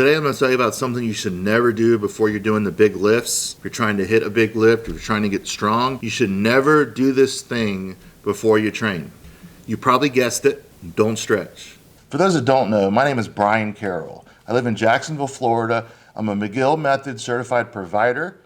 Today I'm going to tell you about something you should never do before you're doing the big lifts. If you're trying to hit a big lift, if you're trying to get strong, you should never do this thing before you train. You probably guessed it, don't stretch. For those that don't know, my name is Brian Carroll. I live in Jacksonville, Florida. I'm a McGill Method certified provider,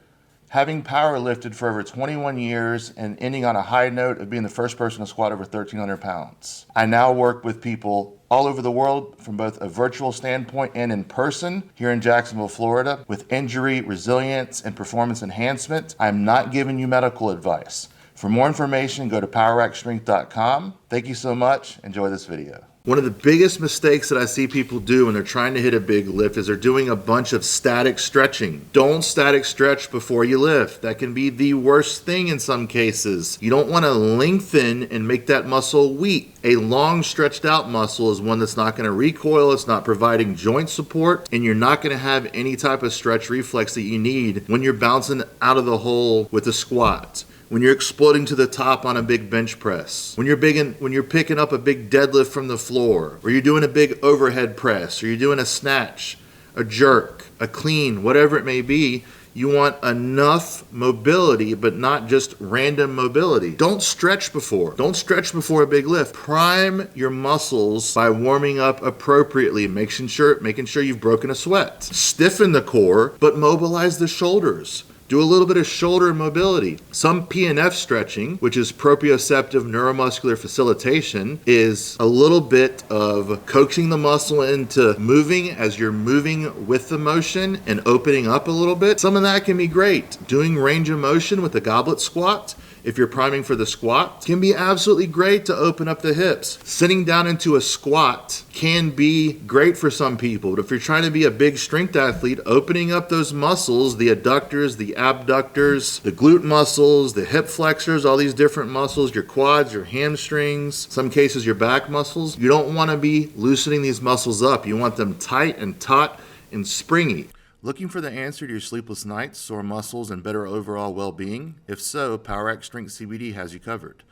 having power lifted for over 21 years and ending on a high note of being the first person to squat over 1,300 pounds. I now work with people all over the world from both a virtual standpoint and in person here in Jacksonville, Florida, with injury, resilience, and performance enhancement. I'm not giving you medical advice. For more information, go to powerstrength.com. Thank you so much. Enjoy this video. One of the biggest mistakes that I see people do when they're trying to hit a big lift is they're doing a bunch of static stretching. Don't static stretch before you lift. That can be the worst thing in some cases. You don't want to lengthen and make that muscle weak. A long stretched out muscle is one that's not going to recoil, it's not providing joint support, and you're not going to have any type of stretch reflex that you need when you're bouncing out of the hole with a squat, when you're exploding to the top on a big bench press, when you're picking up a big deadlift from the floor, or you're doing a big overhead press, or you're doing a snatch, a jerk, a clean, whatever it may be. You want enough mobility, but not just random mobility. Don't stretch before a big lift. Prime your muscles by warming up appropriately, making sure you've broken a sweat. Stiffen the core, but mobilize the shoulders. Do a little bit of shoulder mobility. Some PNF stretching, which is proprioceptive neuromuscular facilitation, is a little bit of coaxing the muscle into moving as you're moving with the motion and opening up a little bit. Some of that can be great. Doing range of motion with the goblet squat, if you're priming for the squat, can be absolutely great to open up the hips. Sitting down into a squat can be great for some people, but if you're trying to be a big strength athlete, opening up those muscles, the adductors, the abductors, the glute muscles, the hip flexors, all these different muscles, your quads, your hamstrings, some cases your back muscles, you don't want to be loosening these muscles up. You want them tight and taut and springy. Looking for the answer to your sleepless nights, sore muscles, and better overall well-being? If so, PowerX Strength CBD has you covered.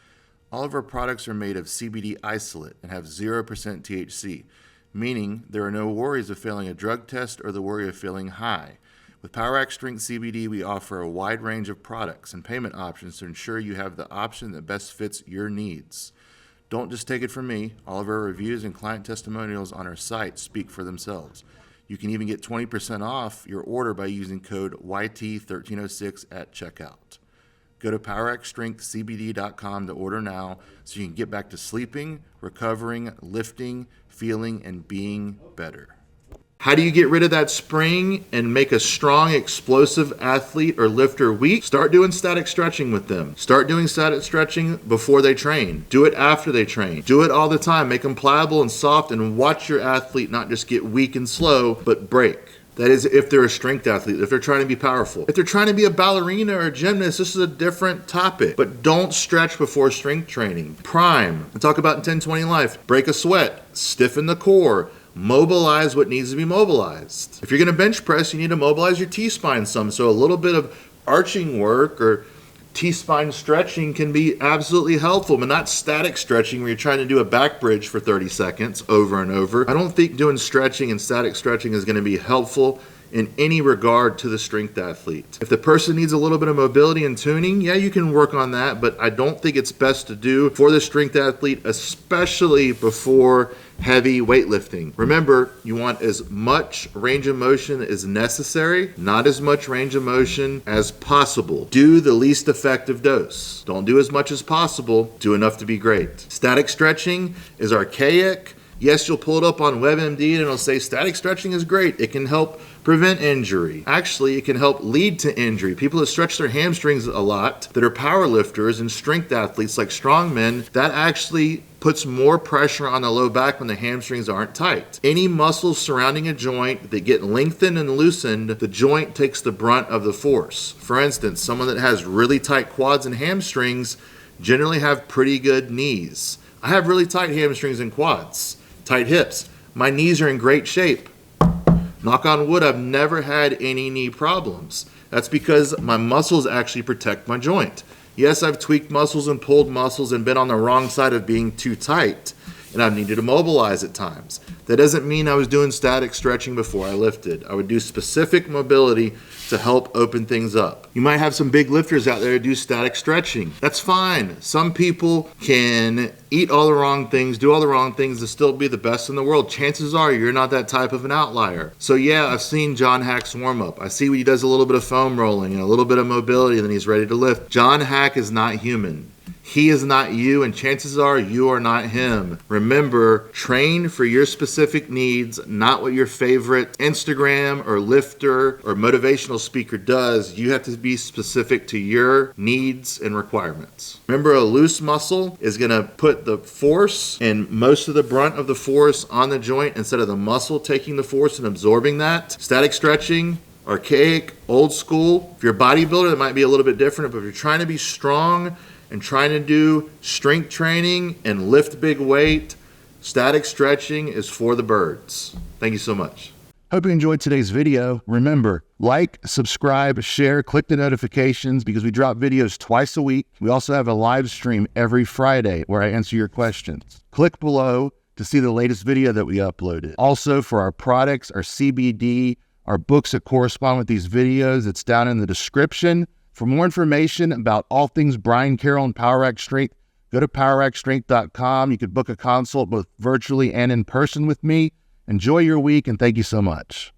All of our products are made of CBD isolate and have 0% THC, meaning there are no worries of failing a drug test or the worry of feeling high. With PowerX Strength CBD, we offer a wide range of products and payment options to ensure you have the option that best fits your needs. Don't just take it from me. All of our reviews and client testimonials on our site speak for themselves. You can even get 20% off your order by using code YT1306 at checkout. Go to powerxstrengthcbd.com to order now so you can get back to sleeping, recovering, lifting, feeling, and being better. How do you get rid of that spring and make a strong, explosive athlete or lifter weak? Start doing static stretching with them. Start doing static stretching before they train. Do it after they train. Do it all the time. Make them pliable and soft, and watch your athlete not just get weak and slow, but break. That is if they're a strength athlete, if they're trying to be powerful. If they're trying to be a ballerina or a gymnast, this is a different topic. But don't stretch before strength training. Prime. I talk about in 10-20 life. Break a sweat. Stiffen the core. Mobilize what needs to be mobilized. If you're going to bench press, you need to mobilize your T-spine some. So a little bit of arching work or T-spine stretching can be absolutely helpful, but not static stretching where you're trying to do a back bridge for 30 seconds over and over. I don't think doing stretching and static stretching is going to be helpful in any regard to the strength athlete. If the person needs a little bit of mobility and tuning, yeah, you can work on that, but I don't think it's best to do for the strength athlete, especially before heavy weightlifting. Remember, you want as much range of motion as necessary, not as much range of motion as possible. Do the least effective dose. Don't do as much as possible. Do enough to be great. Static stretching is archaic. Yes, you'll pull it up on WebMD and it'll say static stretching is great. It can help prevent injury. Actually, it can help lead to injury. People that stretch their hamstrings a lot, that are power lifters and strength athletes like strongmen, that actually puts more pressure on the low back when the hamstrings aren't tight. Any muscles surrounding a joint that get lengthened and loosened, the joint takes the brunt of the force. For instance, someone that has really tight quads and hamstrings generally have pretty good knees. I have really tight hamstrings and quads, tight hips. My knees are in great shape. Knock on wood, I've never had any knee problems. That's because my muscles actually protect my joint. Yes, I've tweaked muscles and pulled muscles and been on the wrong side of being too tight. and I needed to mobilize at times. That doesn't mean I was doing static stretching before I lifted. I would do specific mobility to help open things up. You might have some big lifters out there who do static stretching. That's fine. Some people can eat all the wrong things, do all the wrong things to still be the best in the world. Chances are you're not that type of an outlier. So yeah, I've seen John Hack's warm up. I see he does a little bit of foam rolling and a little bit of mobility, and then he's ready to lift. John Hack is not human. He is not you, and chances are you are not him. Remember, train for your specific needs, not what your favorite Instagram or lifter or motivational speaker does. You have to be specific to your needs and requirements. Remember, a loose muscle is going to put the force and most of the brunt of the force on the joint instead of the muscle taking the force and absorbing that. Static stretching, archaic, old school. If you're a bodybuilder, it might be a little bit different, but if you're trying to be strong and trying to do strength training and lift big weight, static stretching is for the birds. Thank you so much. Hope you enjoyed today's video. Remember, like, subscribe, share, click the notifications because we drop videos twice a week. We also have a live stream every Friday where I answer your questions. Click below to see the latest video that we uploaded. Also, for our products, our CBD, our books that correspond with these videos, it's down in the description. For more information about all things Brian Carroll and Power Rack Strength, go to powerrackstrength.com. You could book a consult both virtually and in person with me. Enjoy your week, and thank you so much.